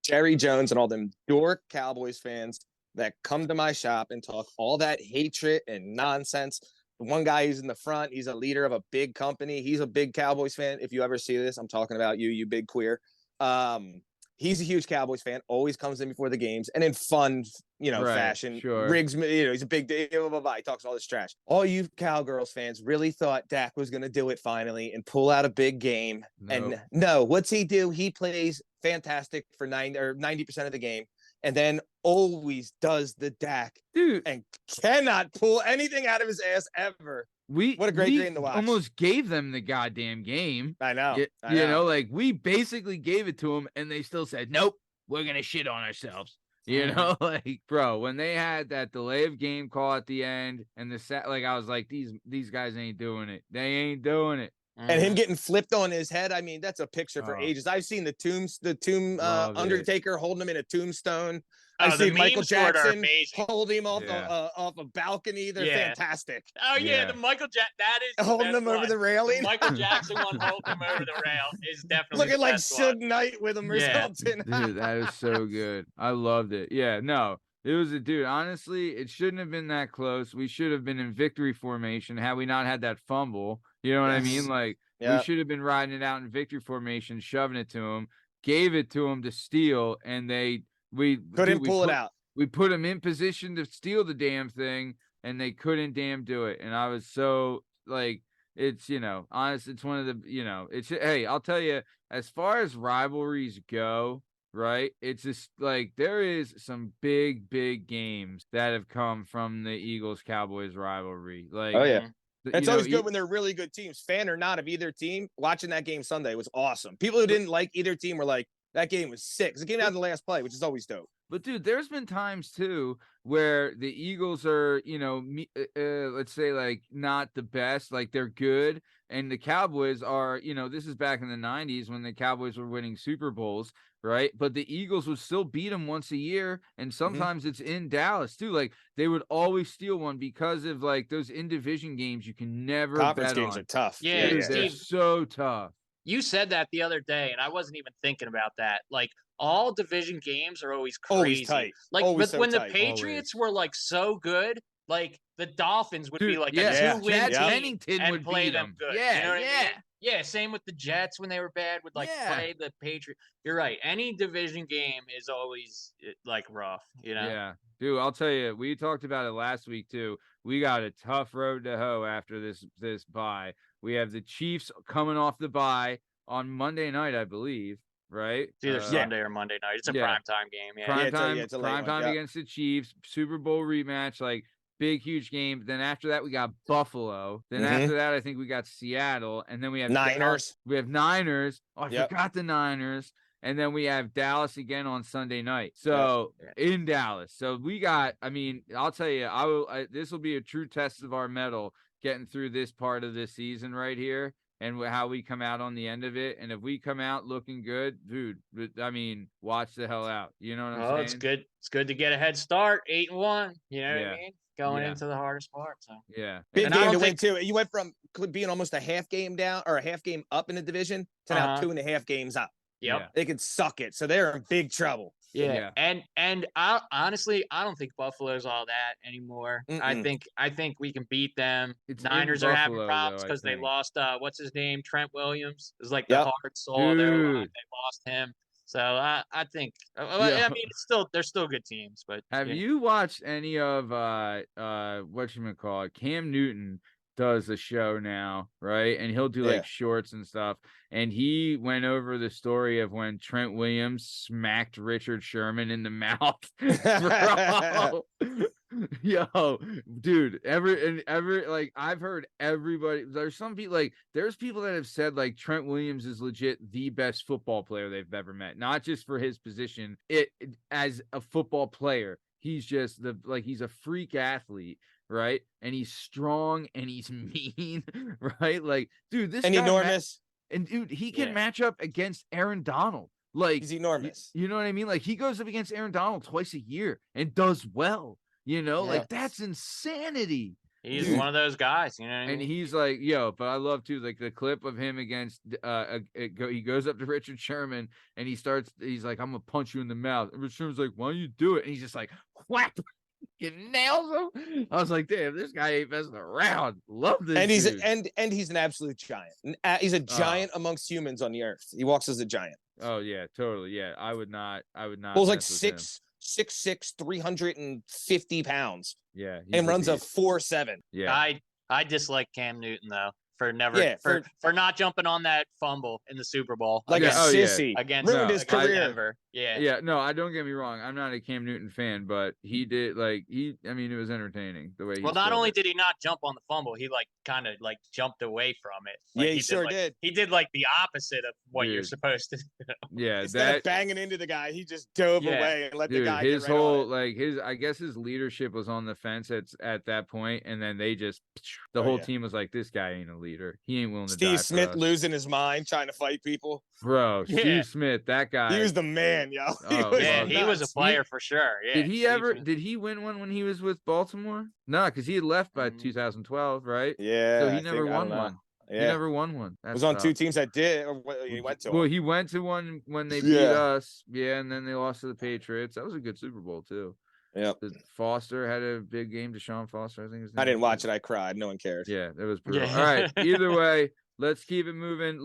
Jerry Jones and all them dork Cowboys fans that come to my shop and talk all that hatred and nonsense. The one guy who's in the front, he's a leader of a big company. He's a big Cowboys fan. If you ever see this, I'm talking about you, you big queer. He's a huge Cowboys fan, always comes in before the games and in fun, fashion. Sure. Riggs, he's a big deal, blah, blah, blah. He talks all this trash. All you Cowgirls fans really thought Dak was going to do it finally and pull out a big game. No. And no, what's he do? He plays fantastic for 90% of the game and then always does the Dak. Dude. And cannot pull anything out of his ass ever. What a great game to watch. Almost gave them the goddamn game. I know. You know, like we basically gave it to them and they still said, nope, we're going to shit on ourselves. You know, like, bro, when they had that delay of game call at the end and I was like, these guys ain't doing it. They ain't doing it. And him getting flipped on his head. I mean, that's a picture for ages. I've seen the tomb Undertaker holding him in a tombstone. I've seen Michael Jackson hold him off a balcony. They're fantastic. Oh yeah, the Michael Jackson, that is holding him over the railing. The Michael Jackson one holding him over the rail is definitely looking like Suge Knight with him or something. Dude, that is so good. I loved it. Yeah, no. It was dude, honestly, it shouldn't have been that close. We should have been in victory formation had we not had that fumble. You know what I mean? Like, we should have been riding it out in victory formation, shoving it to him, gave it to him to steal, and we couldn't pull it out. We put them in position to steal the damn thing, and they couldn't damn do it. And I was so, like, it's, honest, it's one of the, hey, I'll tell you, as far as rivalries go, right? It's just like there is some big games that have come from the Eagles-Cowboys rivalry. Like, it's always good when they're really good teams. Fan or not of either team, watching that game Sunday was awesome. People who didn't like either team were like, that game was sick. It came out in the last play, which is always dope. But, dude, there's been times, too, where the Eagles are, let's say, like, not the best. Like, they're good. And the Cowboys are, this is back in the 90s when the Cowboys were winning Super Bowls, right? But the Eagles would still beat them once a year. And sometimes it's in Dallas, too. Like, they would always steal one because of, like, those in-division games you can never Conference bet games on. are tough. Yeah, they're so tough. You said that the other day, and I wasn't even thinking about that. Like, all division games are always crazy. Always tight. Like, always but so when tight. the Patriots were, like, so good, like, the Dolphins would be, like, a Chad two-win team Pennington and would play beat them good. Yeah, you know what I mean? Yeah, same with the Jets when they were bad, would, like, play the Patriots. You're right. Any division game is always, like, rough, Yeah. Dude, I'll tell you, we talked about it last week, too. We got a tough road to hoe after this bye. We have the Chiefs coming off the bye on Monday night, I believe, right? It's either Sunday or Monday night. It's a primetime game. Yeah. Prime time against the Chiefs, Super Bowl rematch, like big, huge game. Then after that, we got Buffalo. Then after that, I think we got Seattle. And then we have Niners. We have Niners. Oh, I forgot the Niners. And then we have Dallas again on Sunday night. So in Dallas. So we got, I mean, I'll tell you, this will be a true test of our mettle getting through this part of this season right here and how we come out on the end of it. And if we come out looking good, dude, I mean, watch the hell out. You know what I'm saying? It's good. It's good to get a head start, 8-1. You know what I mean? Going into the hardest part. So big game to win too. You went from being almost a half game down or a half game up in the division to now 2.5 games up. Yep. They could suck it. So they're in big trouble. Yeah. And I honestly, I don't think Buffalo's all that anymore. I think we can beat them. Niners are having problems because they lost what's his name? Trent Williams is like the heart soul of their line. They lost him. So I think I mean they're still good teams, but have you watched any of whatchamacallit? Cam Newton does a show now, right? And he'll do like shorts and stuff. And he went over the story of when Trent Williams smacked Richard Sherman in the mouth. Yo, dude, like I've heard everybody. There's some people there's people that have said like Trent Williams is legit the best football player they've ever met, not just for his position. As a football player, he's just he's a freak athlete. Right, and he's strong and he's mean, right? Like, dude, this and guy enormous, and dude, he can match up against Aaron Donald. Like, he's enormous. You know what I mean? Like, he goes up against Aaron Donald twice a year and does well. Like that's insanity. He's one of those guys, you know what I mean? And he's like, yo, but I love too, like the clip of him against he goes up to Richard Sherman and he's like, I'm gonna punch you in the mouth. And Richard Sherman's like, why don't you do it? And he's just like, whack. He nails him. I was like, damn, this guy ain't messing around. Love this. And dude. he's an absolute giant. He's a giant amongst humans on the earth. He walks as a giant. Oh yeah, totally. Yeah, I would not. Well, like 6'6", 350 pounds. Yeah, and runs a 4.7. Yeah, I dislike Cam Newton though for not jumping on that fumble in the Super Bowl like a sissy against ruined his career. Denver. Yeah. No, I don't get me wrong. I'm not a Cam Newton fan, but he did I mean, it was entertaining the way he. Well, not only did he not jump on the fumble, he kind of jumped away from it. Like, he sure did. He did like the opposite of what you're supposed to do. Yeah, instead of banging into the guy, he just dove away and let the guy. His whole I guess his leadership was on the fence at that point, and then they just the whole team was like, this guy ain't a leader. He ain't willing to. Steve Smith losing his mind trying to fight people. Bro, Steve Smith, that guy. He was the man, yo. He was a player for sure. Yeah. Did he win one when he was with Baltimore? No, because he had left by 2012, right? Yeah. So he never won one. Yeah. He never won one. It was on two teams that did. Or he went to. Well, he went to one when they beat us. Yeah, and then they lost to the Patriots. That was a good Super Bowl too. Yeah. Foster had a big game. Deshaun Foster, I think his name. I didn't watch it. I cried. No one cared. Yeah, it was brutal. All right. Either way, let's keep it moving.